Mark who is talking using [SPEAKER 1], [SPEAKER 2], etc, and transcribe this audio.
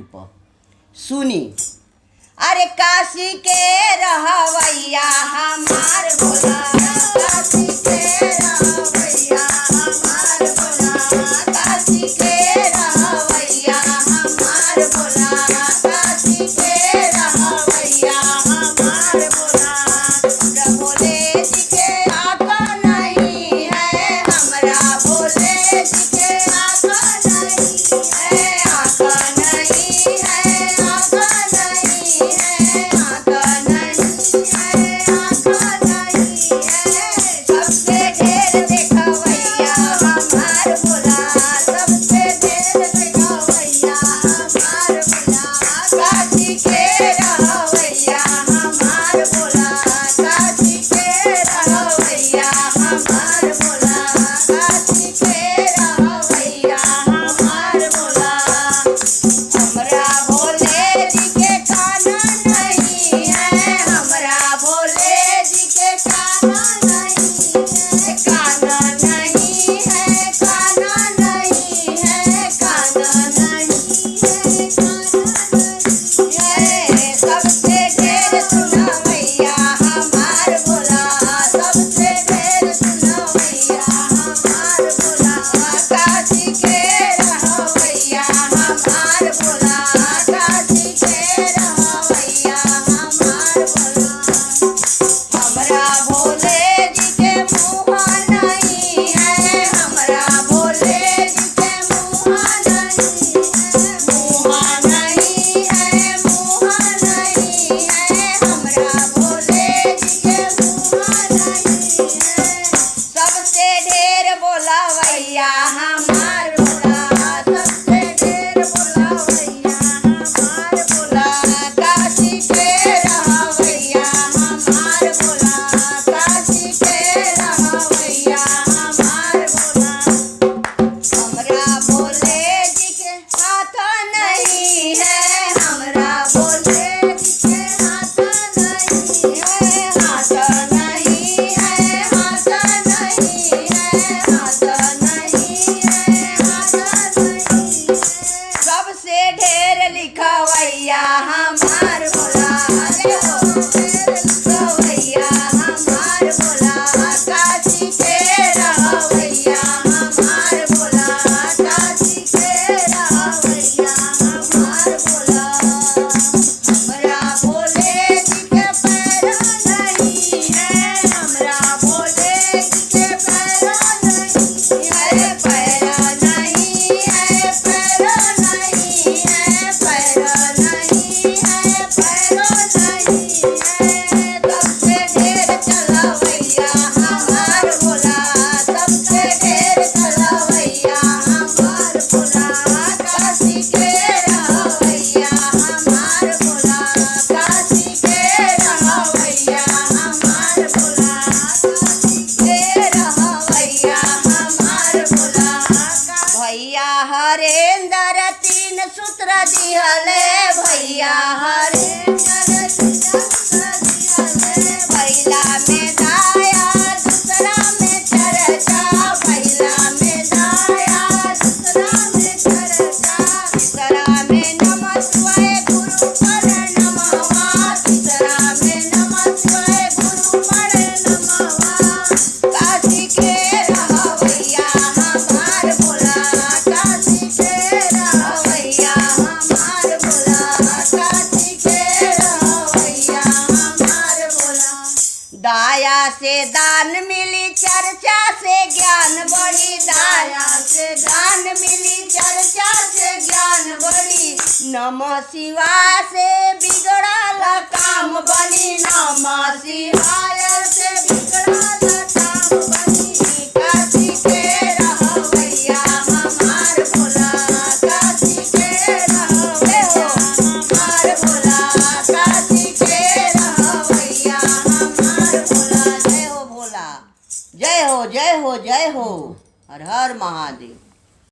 [SPEAKER 1] रूप सुनी। अरे काशी के रहवैया हमार भोला, काशी के रहवैया हमार भोला, काशी के रहवैया हमार भोला, काशी के रहवैया हमार भोला। भोले जी के आका नहीं है, हमरा भोले जी के आका नहीं है, आका नहीं है, आका नहीं है, आका नहीं है, आका नहीं है। सबसे ढेर देखवैया हमार भोला, सबसे ढेर देखवैया हमार भोला, काशी के रहवैया हमार भोला, काशी के रहवैया हमार भोला, काशी के रहवैया हमार भोला। हमरा भोले जी के काना नहीं है, हमरा भोले जी के काना नहीं है, काना नहीं है, काना नहीं है, काना नहीं है, काना नहीं है। सबसे ढेर सुनवैया हमार भोला, सबसे ढेर सुनवैया हमार भोला, काशी के रहवैया हमार भोला, काशी के रहवैया हमार भोला। हमरा भोले जी के मुँह नहीं है, हमरा भोले जी के मुँह नहीं है, मुँह नहीं है, मुँह नहीं है, हमरा भोले जी के मुँह नहीं है। सबसे ढेर बोलावैया हमार भोला, सबसे ढेर बोलावैया हमार भोला, काशी के रहवैया हमार भोला, काशी के रहवैया हमार भोला। हमरा भोले जी के हाथ नहीं है, हमरा भोले जी के हाथ नहीं है, हाथ नहीं है, हाथ नहीं है, हाथ नहीं है, हाथ नहीं है। सबसे ढेर लिखवैया हमार भोला, जय हो ढेर लिखवैया हमार भोला, काशी के रहवैया हमार भोला, काशी के रहवैया हमार भोला। हमरा भोले जी के पैर नहीं है, हमरा भोले जी के पैर नहीं है, पैर नहीं है, पैर नहीं है, पैर नहीं है, पैर नहीं है। सबसे ढेर चलवैया हमार भोला, सबसे ढेर चलवैया हमार भोला, काशी के रहवैया हमार भोला, काशी के रहवैया हमार भोला, काशी के रहवैया हमार भोला। भैया हरेंद्र तीन सूत्र दिहले, भैया हरेंद्र तीन सूत्र दिहले। भैला में दाया दूसरा में चर्चा, भैला में दाया दूसरा में चर्चा। तीसरा में नमः शिवाय गुरु पर नमः, तीसरा में नमः शिवाय गुरु पर नमः। काशी के रहवैया हमार भोला, काशी के रहवैया हमार भोला, काशी के रहवैया हमार भोला। दाया से दान मिली, चर्चा से ज्ञान बढ़ी, दाया से दान मिली, चर्चा से ज्ञान बढ़ी। नमः शिवाय से बिगड़ल काम बनी, नमः शिवाय से बिगड़ल काम बनी। काशी के रहवैया हमार भोला, काशी के रहवैया हमार भोला, काशी के रहवैया हमार भोला। जय हो भोला, जय हो जय हो जय हो। हर हर महादेव।